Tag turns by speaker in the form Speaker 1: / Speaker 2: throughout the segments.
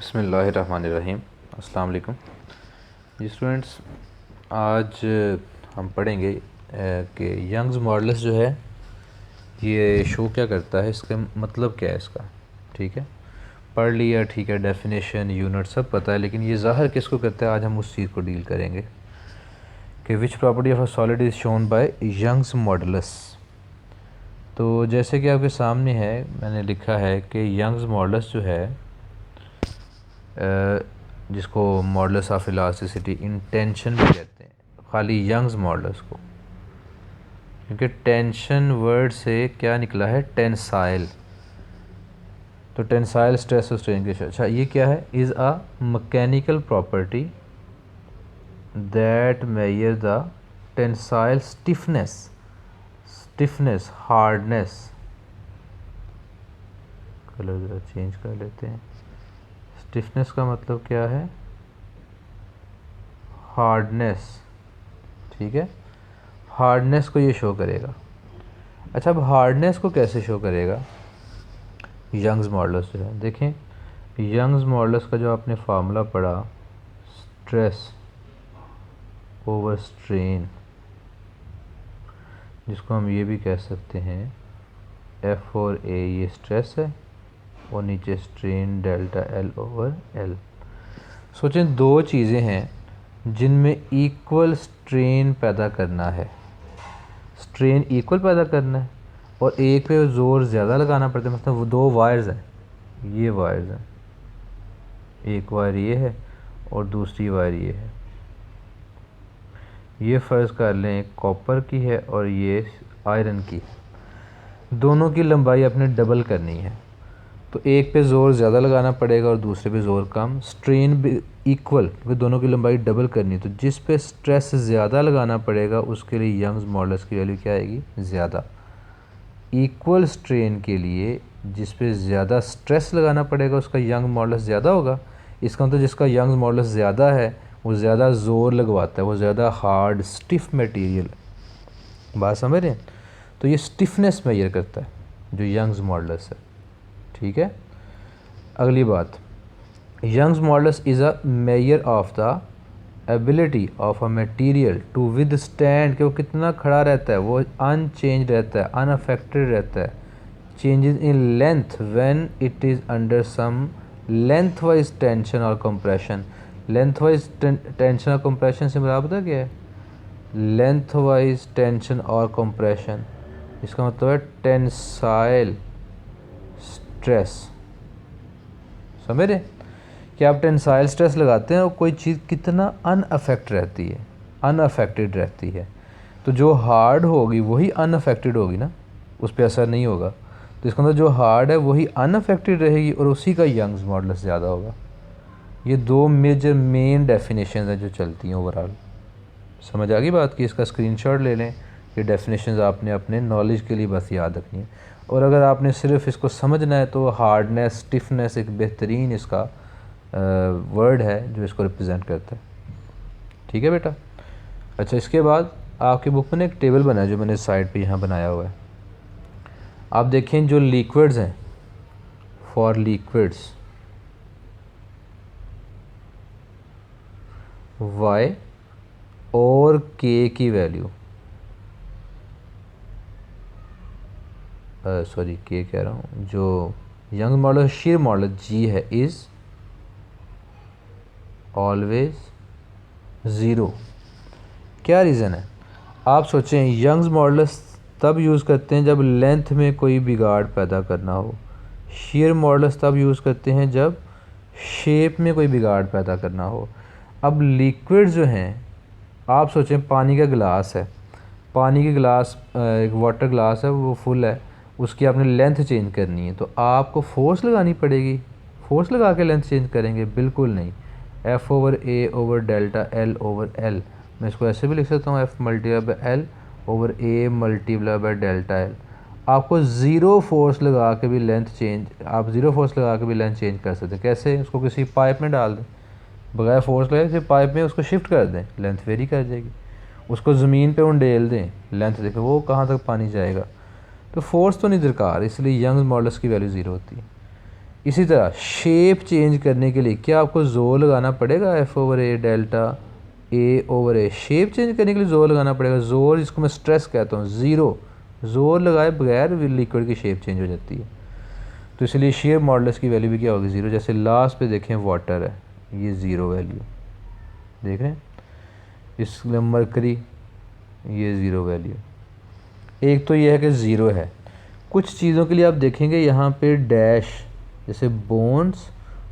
Speaker 1: बिस्मिल्लाहिर्रहमानिर्रहीम। अस्सलाम वालेकुम जी स्टूडेंट्स। आज हम पढ़ेंगे कि यंग्स मॉडल्स जो है ये शो क्या करता है, इसका मतलब क्या है इसका। ठीक है, पढ़ लिया, ठीक है, डेफिनेशन यूनिट सब पता है, लेकिन ये ज़ाहिर किसको करता है, आज हम उस चीज़ को डील करेंगे कि which property of a solid is shown by Young's models. तो जैसे कि आपके सामने है, मैंने लिखा है कि यंग्स मॉडल्स जो है जिसको models of elasticity in tension भी कहते हैं, खाली यंग्स मॉडल्स को, क्योंकि टेंशन वर्ड से क्या निकला है, टेंसाइल। तो टेंसाइल स्ट्रेस और स्ट्रेन के, अच्छा ये क्या है, is a mechanical property that measure the tensile stiffness hardness. Colour ज़रा चेंज कर लेते हैं। स्टिफनेस का मतलब क्या है, हार्डनेस। ठीक है, हार्डनेस को ये शो करेगा। अच्छा, अब हार्डनेस को कैसे शो करेगा यंग्स मॉडल्स जो है, देखें यंग्स मॉडल्स का जो आपने फार्मूला पढ़ा, स्ट्रेस ओवर स्ट्रेन, जिसको हम ये भी कह सकते हैं एफ और ए, ये स्ट्रेस है और नीचे strain delta L over L. सोचें दो चीज़ें हैं जिनमें इक्वल स्ट्रेन पैदा करना है, स्ट्रेन इक्वल पैदा करना है और एक पे ज़ोर ज़्यादा लगाना पड़ता है। मतलब वो दो वायर्स हैं, ये वायर्स हैं, एक वायर ये है और दूसरी वायर ये है। ये फ़र्ज़ कर लें कॉपर की है और ये आयरन की, दोनों की लंबाई अपने डबल करनी है, तो एक पे ज़ोर ज़्यादा लगाना पड़ेगा और दूसरे पे ज़ोर कम, स्ट्रेन भी इक्वल, क्योंकि दोनों की लंबाई डबल करनी है। तो जिस पे स्ट्रेस ज़्यादा लगाना पड़ेगा उसके लिए यंग्स मॉडल्स की वैल्यू क्या आएगी, ज़्यादा। इक्वल स्ट्रेन के लिए जिस पे ज़्यादा स्ट्रेस लगाना पड़ेगा उसका यंग मॉडल्स ज़्यादा होगा। इसका मतलब जिसका यंग मॉडल्स ज़्यादा है वो ज़्यादा ज़ोर लगवाता है, वो ज़्यादा हार्ड स्टिफ मटेरियल। बात समझ रहे हैं? तो ये स्टिफनेस मेजर करता है जो यंग्स मॉडल्स है। ठीक है, अगली बात, Young's models is a major of the ability of a material to withstand, कि वो कितना खड़ा रहता है, वो अनचेंज रहता है, अनअफेक्टेड रहता है, changes in length when it is under some lengthwise tension और कंप्रेशन। लेंथ वाइज टेंशन और कंप्रेशन से मुराद पता क्या है, लेंथ वाइज टेंशन और कंप्रेशन, इसका मतलब है टेंसाइल स्ट्रेस। समझ रहे कि आप टेंसाइल स्ट्रेस लगाते हैं और कोई चीज़ कितना अनअफेक्ट रहती है, अनअफेक्टेड रहती है, तो जो हार्ड होगी वही अनअफेक्टेड होगी ना, उस पर असर नहीं होगा। तो इसका मतलब जो हार्ड है वही अनअफेक्टेड रहेगी और उसी का यंग्स मॉडल्स ज़्यादा होगा। ये दो मेजर मेन डेफिनेशन हैं जो चलती हैं ओवरऑल। समझ आ गई बात की? इसका स्क्रीनशॉट ले लें, ये डेफिनेशंस आपने अपने नॉलेज के लिए बस याद रखनी है। और अगर आपने सिर्फ इसको समझना है तो हार्डनेस स्टिफनेस एक बेहतरीन इसका वर्ड है जो इसको रिप्रेजेंट करता है। ठीक है बेटा। अच्छा, इसके बाद आपकी बुक में एक टेबल बना है जो मैंने साइड पे यहाँ बनाया हुआ है। आप देखें जो लिक्विड्स हैं, फॉर लिक्विड्स वाई और के की वैल्यू, सॉरी के कह रहा हूँ, जो यंग मॉडल शीर मॉडल जी है, इज़ ऑलवेज ज़ीरो। क्या रीज़न है? आप सोचें यंग्स मॉडल्स तब यूज़ करते हैं जब लेंथ में कोई बिगाड़ पैदा करना हो, शीयर मॉडल्स तब यूज़ करते हैं जब शेप में कोई बिगाड़ पैदा करना हो। अब लिक्विड जो हैं, आप सोचें पानी का गिलास है, पानी के गिलास एक वाटर ग्लास है, वो फुल है, उसकी आपने लेंथ चेंज करनी है तो आपको फोर्स लगानी पड़ेगी। फोर्स लगा के लेंथ चेंज करेंगे? बिल्कुल नहीं। F over A over delta L over L, मैं इसको ऐसे भी लिख सकता हूँ, F multiply by L over A multiply by delta L. आपको ज़ीरो फोर्स लगा के भी लेंथ चेंज, आप ज़ीरो फोर्स लगा के भी लेंथ चेंज कर सकते हैं। कैसे? उसको किसी पाइप में डाल दें, बगैर फोर्स लगाए किसी पाइप में उसको शिफ्ट कर दें, लेंथ वेरी कर जाएगी। उसको ज़मीन पे उंडेल दें, लेंथ देखो वो कहाँ तक पानी जाएगा। तो फोर्स तो नहीं दरकार, इसलिए यंग मॉडल्स की वैल्यू ज़ीरो होती है। इसी तरह शेप चेंज करने के लिए क्या आपको जोर लगाना पड़ेगा, F/A delta A/A। Shape change करने के लिए जोर लगाना पड़ेगा। जोर जिसको मैं स्ट्रेस कहता हूँ, ज़ीरो जोर लगाए बगैर लिक्विड की शेप चेंज हो जाती है। तो इसलिए शेयर मॉडुलस की वैल्यू भी क्या होगी, ज़ीरो। जैसे लास्ट पे देखें वाटर है, ये ज़ीरो वैल्यू देख रहे हैं। इस मरकरी ये ज़ीरो वैल्यू। एक तो ये है कि ज़ीरो है। कुछ चीज़ों के लिए आप देखेंगे यहाँ पे डैश, जैसे बोन्स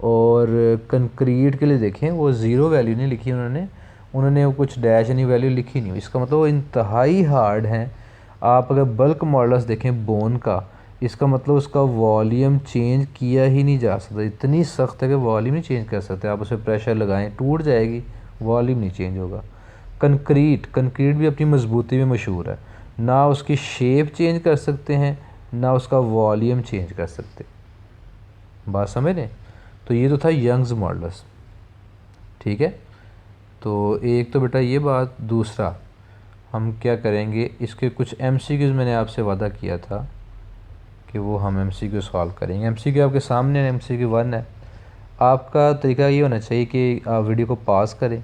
Speaker 1: और कंक्रीट के लिए देखें वो ज़ीरो वैल्यू नहीं लिखी उन्होंने वो कुछ डैश यानी वैल्यू लिखी नहीं। इसका मतलब वो इंतहाई हार्ड हैं। आप अगर बल्क मॉडल्स देखें बोन का, इसका मतलब उसका वॉल्यूम चेंज किया ही नहीं जा सकता। इतनी सख्त है कि वॉल्यूम नहीं चेंज कर सकते। आप उस पर प्रेशर लगाएं टूट जाएगी, वॉल्यूम नहीं चेंज होगा। कंक्रीट भी अपनी मजबूती में मशहूर है। ना उसकी शेप चेंज कर सकते हैं, ना उसका वॉल्यूम चेंज कर सकते। बात समझ लें। तो ये तो था यंग्स मॉडुलस, ठीक है। तो एक तो बेटा ये बात। दूसरा हम क्या करेंगे, इसके कुछ MCQs मैंने आपसे वादा किया था कि वो हम MCQ सॉल्व करेंगे। MCQ आपके सामने MCQ 1 है। आपका तरीका ये होना चाहिए कि आप वीडियो को पॉज करें,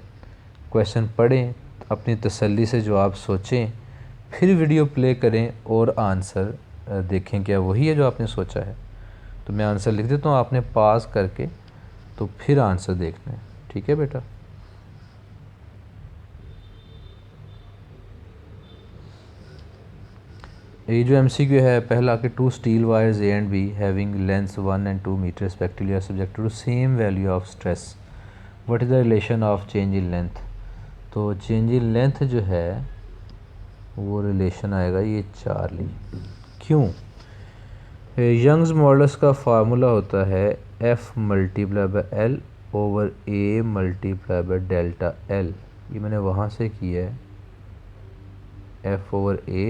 Speaker 1: क्वेश्चन पढ़ें, अपनी तसल्ली से जवाब सोचें, फिर वीडियो प्ले करें और आंसर देखें क्या वही है जो आपने सोचा है। तो मैं आंसर लिख देता हूँ, आपने पॉज करके तो फिर आंसर देखना है, ठीक है बेटा। ये जो MCQ है पहला कि two steel wires A and B having lengths 1 and 2 metre respectively are subjected to same value of stress, what is the relation of change in length. तो चेंज इन लेंथ जो है वो रिलेशन आएगा ये Charlie. क्यों? Young's modulus का formula होता है F multiply by L over A multiply by delta L। ये मैंने वहाँ से किया है, F over A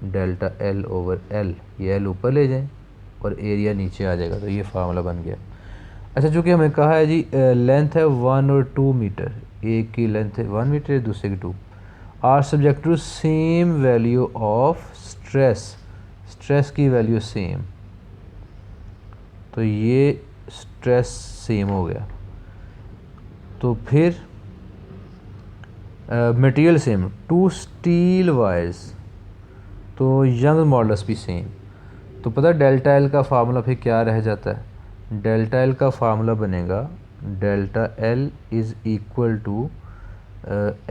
Speaker 1: delta L over L। ये L ऊपर ले जाएं और एरिया नीचे आ जाएगा, तो ये फार्मूला बन गया। अच्छा, चूँकि हमें कहा है जी लेंथ है 1 और 2 मीटर, एक की लेंथ है 1 मीटर, दूसरे की 2, are subject to same value of stress, stress की वैल्यू सेम। तो ये स्ट्रेस सेम हो गया। तो फिर material same, two steel wires, तो यंग मॉडुलस भी सेम। तो पता है डेल्टा L का फार्मूला फिर क्या रह जाता है। डेल्टा L का फार्मूला बनेगा delta L is equal to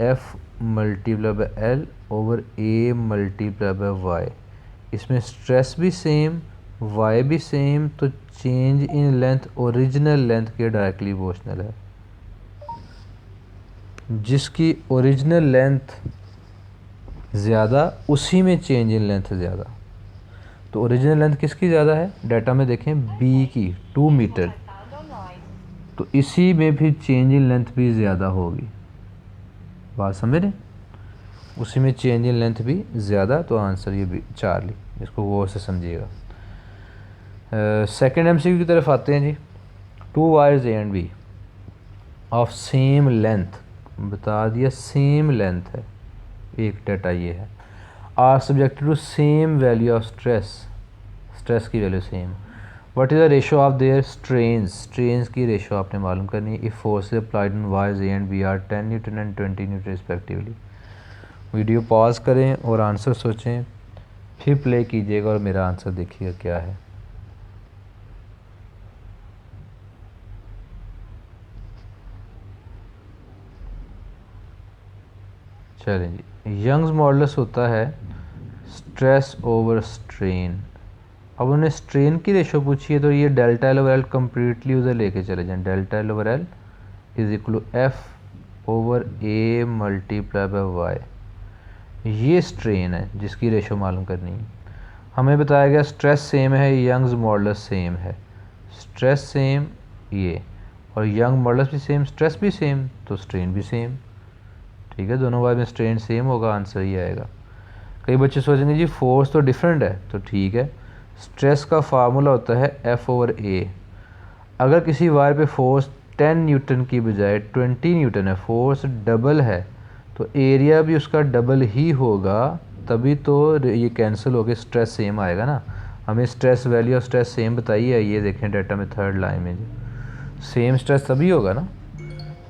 Speaker 1: F multiply by L over A multiply by Y। इसमें स्ट्रेस भी सेम, Y भी सेम, तो change in length original length के डायरेक्टली प्रोपोर्शनल है। जिसकी ओरिजिनल लेंथ ज़्यादा उसी में चेंज इन लेंथ ज़्यादा। तो ओरिजिनल लेंथ किसकी ज़्यादा है, डाटा में देखें B की 2 मीटर, तो इसी में फिर चेंज इन लेंथ भी ज़्यादा होगी। बात समझ रहे, उसी में चेंज इन लेंथ भी ज़्यादा, तो आंसर ये भी चार्ली। इसको गौर से समझिएगा। सेकेंड MCQ की तरफ आते हैं जी। Two wires A and B of same length, बता दिया सेम लेंथ है, एक डाटा ये है, are subjected to same value of stress, stress की value same, what is the ratio of their strains, strains की रेशो आपने मालूम करनी है। If force applied on wires A and B are 10 newton and 20 newton respectively. Video pause करें और answer सोचें, फिर प्ले कीजिएगा और मेरा आंसर देखिएगा क्या है। चलें जी, यंग्स मॉडुलस होता है स्ट्रेस ओवर स्ट्रेन। अब उन्हें स्ट्रेन की रेशो पूछी है, तो ये delta L over L completely उधर लेके चले जाएं। Delta L over L is equal to F over A multiply by Y। ये स्ट्रेन है जिसकी रेशो मालूम करनी है। हमें बताया गया स्ट्रेस सेम है, यंग्स मॉडुलस सेम है। स्ट्रेस सेम ये, और यंग मॉडुलस भी सेम, स्ट्रेस भी सेम, तो स्ट्रेन भी सेम। ठीक है, दोनों बार में स्ट्रेन सेम होगा, आंसर ये आएगा। कई बच्चे सोचेंगे जी फोर्स तो डिफरेंट है, तो ठीक है, स्ट्रेस का फार्मूला होता है F ओवर A। अगर किसी वायर पे फोर्स 10 न्यूटन की बजाय 20 न्यूटन है, फोर्स डबल है, तो एरिया भी उसका डबल ही होगा, तभी तो ये कैंसिल होकर स्ट्रेस सेम आएगा ना। हमें stress value of stress same बताई है, ये देखें डाटा में थर्ड लाइन में जो सेम स्ट्रेस तभी होगा ना,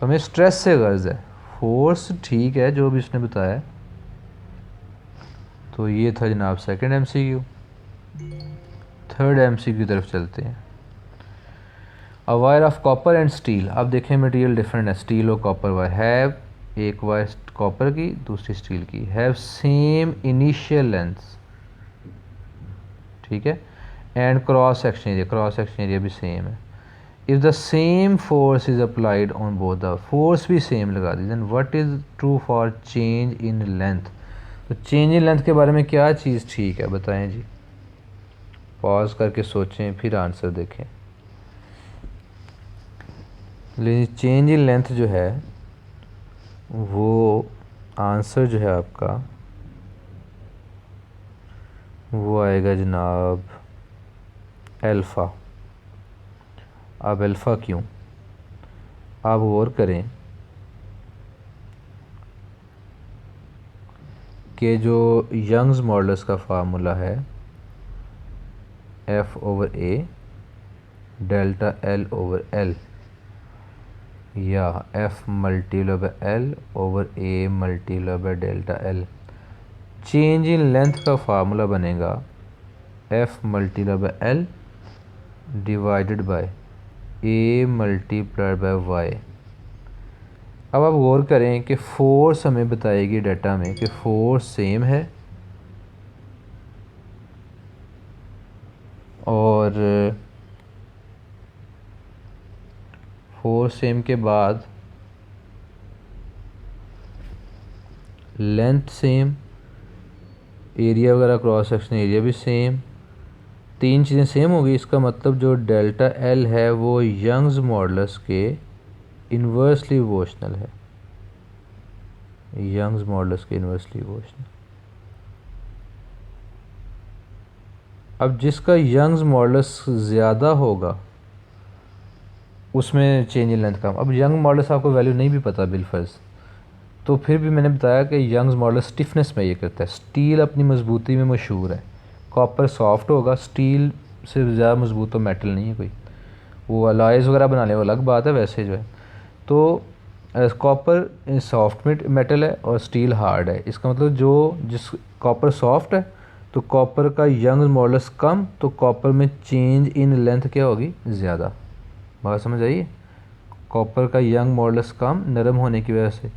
Speaker 1: हमें स्ट्रेस से गर्ज है, फोर्स ठीक है जो भी उसने बताया। तो ये था जनाब सेकंड एमसीक्यू। थर्ड एमसीक्यू की तरफ चलते हैं। A wire of copper and steel, अब देखें मटेरियल डिफरेंट है, स्टील और कॉपर वायर हैव, एक वायर कॉपर की दूसरी स्टील की, हैव सेम इनिशियल लेंथ, ठीक है, एंड क्रॉस सेक्शन एरिया भी सेम है। If the same force is applied on both, the force भी सेम लगा दी, then what is true for change in length. तो चेंज इन लेंथ के बारे में क्या चीज़ ठीक है बताएं जी, पॉज करके सोचें फिर आंसर देखें। लेकिन चेंज इन लेंथ जो है वो आंसर जो है आपका वो आएगा जनाब अल्फ़ा। अब अल्फ़ा क्यों, आप गौर करें कि जो यंग्स मॉडल्स का फार्मूला है F/A डेल्टा L/L या F multiply L/A multiply delta L, change in length का फार्मूला बनेगा F multiply L divided by A multiplied by Y। अब आप गौर करें कि फोर्स हमें बताएगी डाटा में कि फोर्स सेम है और फोर्स सेम के बाद लेंथ सेम, एरिया वगैरह क्रॉस सेक्शन एरिया भी सेम, तीन चीज़ें सेम होगी। इसका मतलब जो डेल्टा L है वो यंग्स मॉडल्स के इन्वर्सली प्रोपोर्शनल है, यंग्स मॉडल्स के इन्वर्सली प्रोपोर्शनल। अब जिसका यंग्स मॉडल्स ज़्यादा होगा उसमें चेंज इन लेंथ कम। अब यंग मॉडल्स आपको वैल्यू नहीं भी पता बिलफर्ज, तो फिर भी मैंने बताया कि यंग्स मॉडल स्टिफनेस में ये करता है। स्टील अपनी मजबूती में मशहूर है, कॉपर सॉफ्ट होगा, स्टील से ज़्यादा मजबूत तो मेटल नहीं है कोई, वो अलॉयज़ वगैरह बनाने वो अलग बात है, वैसे जो है तो कॉपर सॉफ्ट मेटल है और स्टील हार्ड है। इसका मतलब जो जिस कॉपर सॉफ्ट है तो कॉपर का यंग मॉडल्स कम, तो कॉपर में चेंज इन लेंथ क्या होगी ज़्यादा। बात समझ आइए, कॉपर का यंग मॉडल्स कम नरम होने की वजह से,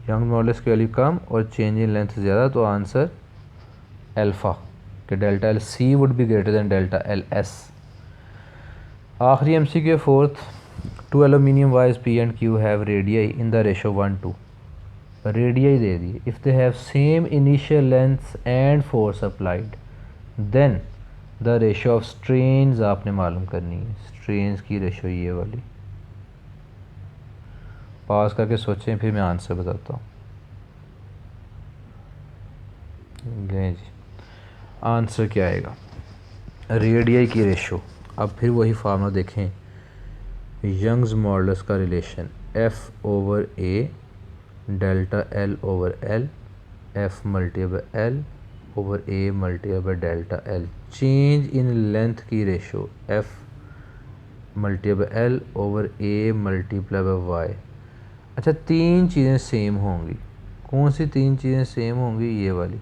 Speaker 1: यंग मॉडल्स की वैल्यू कम और चेंज इन लेंथ ज़्यादा, तो आंसर अल्फ़ा कि delta L C would be greater than delta L S. आखिरी MCQ fourth, two aluminium wires P and Q have radii in the ratio 1:2, radii दे दी, if they have same initial length and force applied then the ratio of strains आपने मालूम करनी है, strains की ratio ये वाली। पास करके सोचें फिर मैं आंसर बताता हूँ। गए जी, आंसर क्या आएगा, रेडियाई की रेशो। अब फिर वही फार्मूला देखें, यंग्स मॉडल्स का रिलेशन F/A delta L/L, F multiply L/A multiply delta L, change in length की ratio F multiply L/A multiply by Y। अच्छा, तीन चीज़ें सेम होंगी, कौन सी तीन चीज़ें सेम होंगी, ये वाली,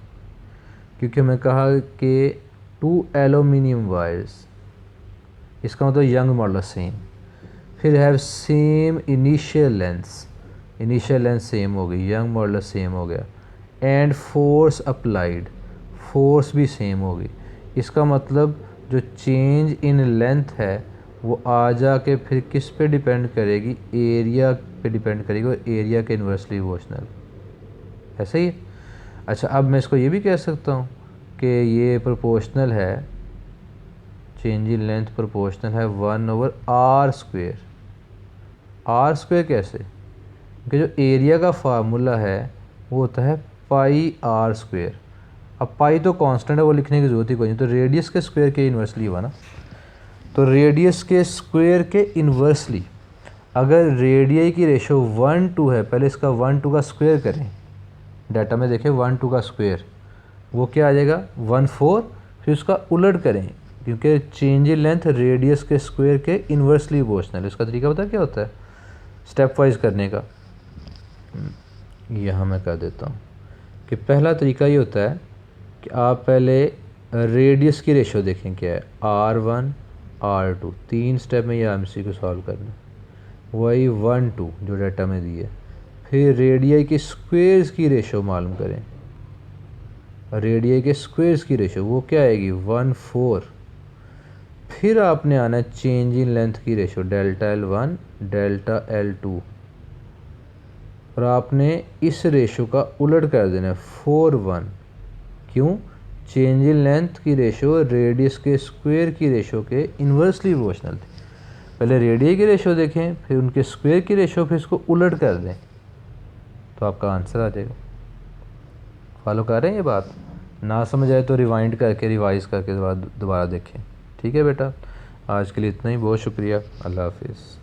Speaker 1: क्योंकि मैं कहा कि 2 एलुमिनियम वायर्स, इसका मतलब यंग मॉडल सेम, फिर have same initial length same हो गई, यंग मॉडल सेम हो गया, एंड फोर्स अप्लाइड, फोर्स भी सेम हो गई। इसका मतलब जो चेंज इन लेंथ है वो आ जाके फिर किस पे डिपेंड करेगी, एरिया पे डिपेंड करेगी, और एरिया के इन्वर्सली प्रोपोर्शनल, ऐसा ही है। अच्छा, अब मैं इसको ये भी कह सकता हूँ कि ये प्रोपोर्शनल है, चेंज इन लेंथ प्रोपोर्शनल है 1/r²। r² कैसे, क्योंकि जो एरिया का फार्मूला है वो होता है πr²। अब पाई तो कांस्टेंट है, वो लिखने की ज़रूरत ही कोई नहीं, तो रेडियस के स्क्वायर के इन्वर्सली हुआ ना, तो रेडियस के स्क्वायर के इन्वर्सली अगर रेडियाई की रेशो 1:2 है, पहले इसका 1:2 का स्क्वायर करें, डाटा में देखें 1:2 का स्क्वायर वो क्या आ जाएगा 1/4, फिर उसका उलट करें, क्योंकि चेंज इन लेंथ रेडियस के स्क्वायर के इन्वर्सली प्रोपोर्शनल। इसका तरीका पता क्या होता है स्टेप वाइज करने का? यहाँ मैं कर देता हूँ कि पहला तरीका ये होता है कि आप पहले रेडियस की रेशो देखें क्या है, R1 R2, 3 स्टेप में ये एमसी को सॉल्व करना है, वही 1 2 जो डाटा में दी है। फिर रेडियाई के स्क्वेयर्स की रेशो मालूम करें, रेडियाई के स्क्वेयर्स की रेशो वो क्या आएगी 1 4। फिर आपने आना है चेंज इन लेंथ की ratio delta L1 delta L2, और आपने इस रेशो का उलट कर देना है 4 1। क्यों? चेंज इन लेंथ की रेशो रेडियस के स्क्वायर की रेशो के इन्वर्सली प्रोपोर्शनल थी। पहले रेडियस की रेशो देखें, फिर उनके स्क्वायर की रेशो, फिर इसको उलट कर दें तो आपका आंसर आ जाएगा। फॉलो कर रहे हैं ये बात? ना समझ आए तो रिवाइंड करके रिवाइज़ करके दोबारा देखें। ठीक है बेटा, आज के लिए इतना ही। बहुत शुक्रिया। अल्लाह हाफिज़।